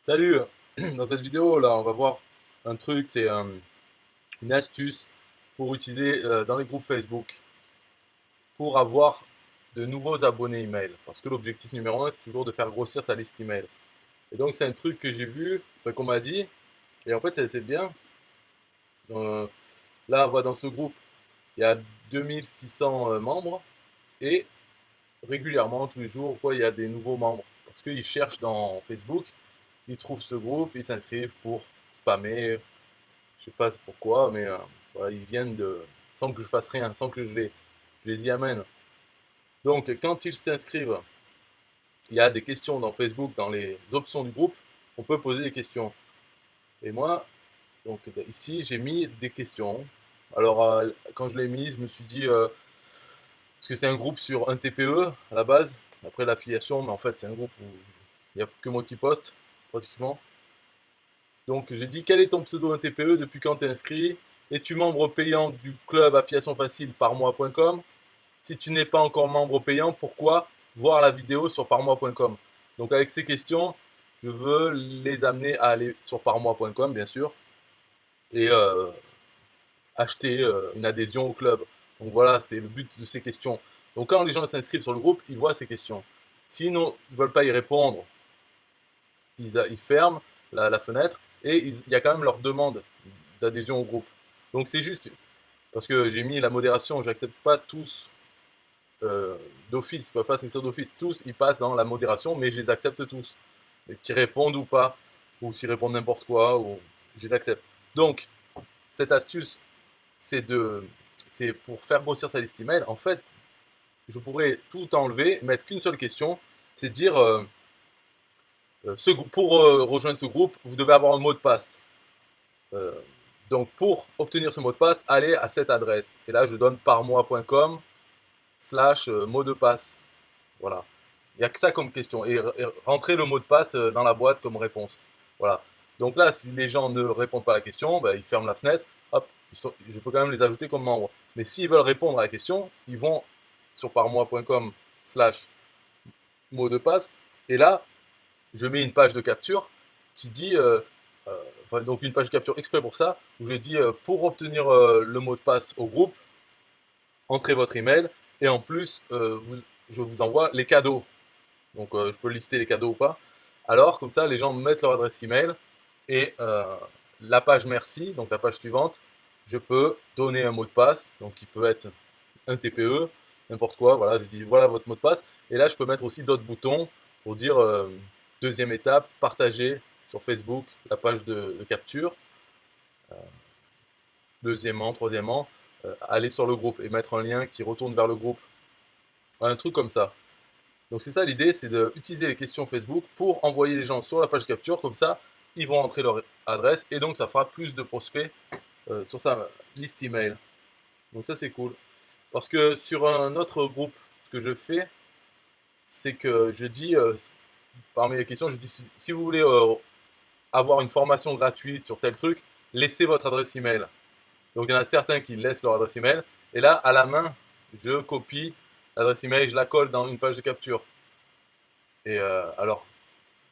Salut, dans cette vidéo là on va voir un truc, c'est une astuce pour utiliser dans les groupes Facebook pour avoir de nouveaux abonnés email. Parce que l'objectif numéro un c'est toujours de faire grossir sa liste email. Et donc c'est un truc que j'ai vu, enfin, qu'on m'a dit, et en fait c'est bien. Euh, Là on voit dans ce groupe il y a 2600 membres et régulièrement tous les jours quoi, il y a des nouveaux membres. Parce qu'ils cherchent dans Facebook, ils trouvent ce groupe, ils s'inscrivent pour spammer. Je sais pas pourquoi, mais voilà, ils viennent de, sans que je fasse rien, sans que je les y amène. Donc, quand ils s'inscrivent, il y a des questions dans Facebook, dans les options du groupe, on peut poser des questions. Et moi, donc ici, j'ai mis des questions. Alors, quand je l'ai mis, je me suis dit, parce que c'est un groupe sur un TPE à la base, après l'affiliation, mais en fait, c'est un groupe où il n'y a que moi qui poste, pratiquement. Donc j'ai dit quel est ton pseudo NTPE, depuis quand tu es inscrit, es-tu membre payant du club affiliation facile parmois.com? Si tu n'es pas encore membre payant, pourquoi voir la vidéo sur parmois.com? Donc avec ces questions, je veux les amener à aller sur parmois.com bien sûr et acheter une adhésion au club. Donc voilà, c'était le but de ces questions. Donc quand les gens s'inscrivent sur le groupe, ils voient ces questions. S'ils ne veulent pas y répondre, ils ferment la fenêtre et il y a quand même leur demande d'adhésion au groupe. Donc c'est juste parce que j'ai mis la modération, j'accepte pas tous d'office, pas s'inscrire d'office. Tous ils passent dans la modération, mais je les accepte tous. Et qui répondent ou pas, ou s'ils répondent n'importe quoi, ou je les accepte. Donc cette astuce, c'est c'est pour faire grossir sa liste email. En fait, je pourrais tout enlever, mettre qu'une seule question, c'est dire pour rejoindre ce groupe, vous devez avoir un mot de passe. Euh, donc pour obtenir ce mot de passe, allez à cette adresse. Et là, je donne parmois.com slash mot de passe. Voilà. Il n'y a que ça comme question. Et rentrer le mot de passe dans la boîte comme réponse. Voilà. Donc là, si les gens ne répondent pas à la question, ben, ils ferment la fenêtre. Hop, je peux quand même les ajouter comme membres. Mais s'ils veulent répondre à la question, ils vont sur parmois.com slash mot de passe. Et là, je mets une page de capture qui dit, enfin, donc une page de capture exprès pour ça, où je dis pour obtenir le mot de passe au groupe, entrez votre email et en plus, je vous envoie les cadeaux. Donc je peux lister les cadeaux ou pas. Alors comme ça, les gens mettent leur adresse email et la page merci, donc la page suivante, je peux donner un mot de passe, donc qui peut être un TPE, n'importe quoi. Voilà, je dis voilà votre mot de passe. Et là, je peux mettre aussi d'autres boutons pour dire deuxième étape, partager sur Facebook la page de capture. Deuxièmement, troisièmement, aller sur le groupe et mettre un lien qui retourne vers le groupe. Un truc comme ça. Donc c'est ça l'idée, c'est d'utiliser les questions Facebook pour envoyer les gens sur la page de capture. Comme ça, ils vont entrer leur adresse et donc ça fera plus de prospects sur sa liste email. Donc ça c'est cool. Parce que sur un autre groupe, ce que je fais, c'est que je dis, parmi les questions, je dis si vous voulez avoir une formation gratuite sur tel truc, laissez votre adresse email. Donc il y en a certains qui laissent leur adresse email. Et là, à la main, je copie l'adresse email, je la colle dans une page de capture. Et alors,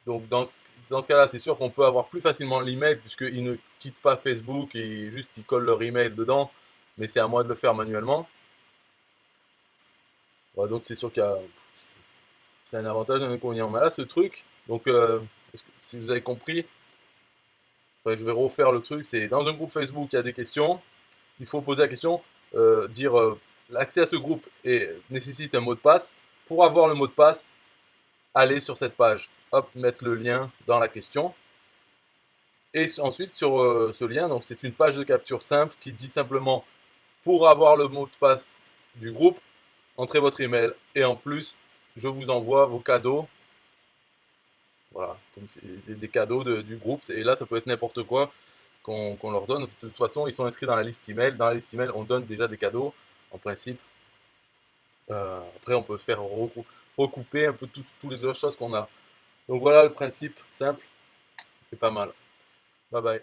donc dans ce cas-là, c'est sûr qu'on peut avoir plus facilement l'email puisqu'ils ne quittent pas Facebook et juste ils collent leur email dedans. Mais c'est à moi de le faire manuellement. Voilà, donc c'est sûr qu'il y a c'est un avantage et un inconvénient. Mais là, ce truc, donc si vous avez compris, enfin, je vais refaire le truc. C'est dans un groupe Facebook, il y a des questions. Il faut poser la question, dire l'accès à ce groupe nécessite un mot de passe. Pour avoir le mot de passe, allez sur cette page. Hop, mettre le lien dans la question. Et ensuite, sur ce lien, donc c'est une page de capture simple qui dit simplement pour avoir le mot de passe du groupe, entrez votre email. Et en plus, je vous envoie vos cadeaux. Voilà, comme c'est des cadeaux du groupe. Et là, ça peut être n'importe quoi qu'on leur donne. De toute façon, ils sont inscrits dans la liste email. Dans la liste email, on donne déjà des cadeaux, en principe. Après, on peut faire recouper un peu toutes les autres choses qu'on a. Donc voilà le principe simple, c'est pas mal. Bye bye.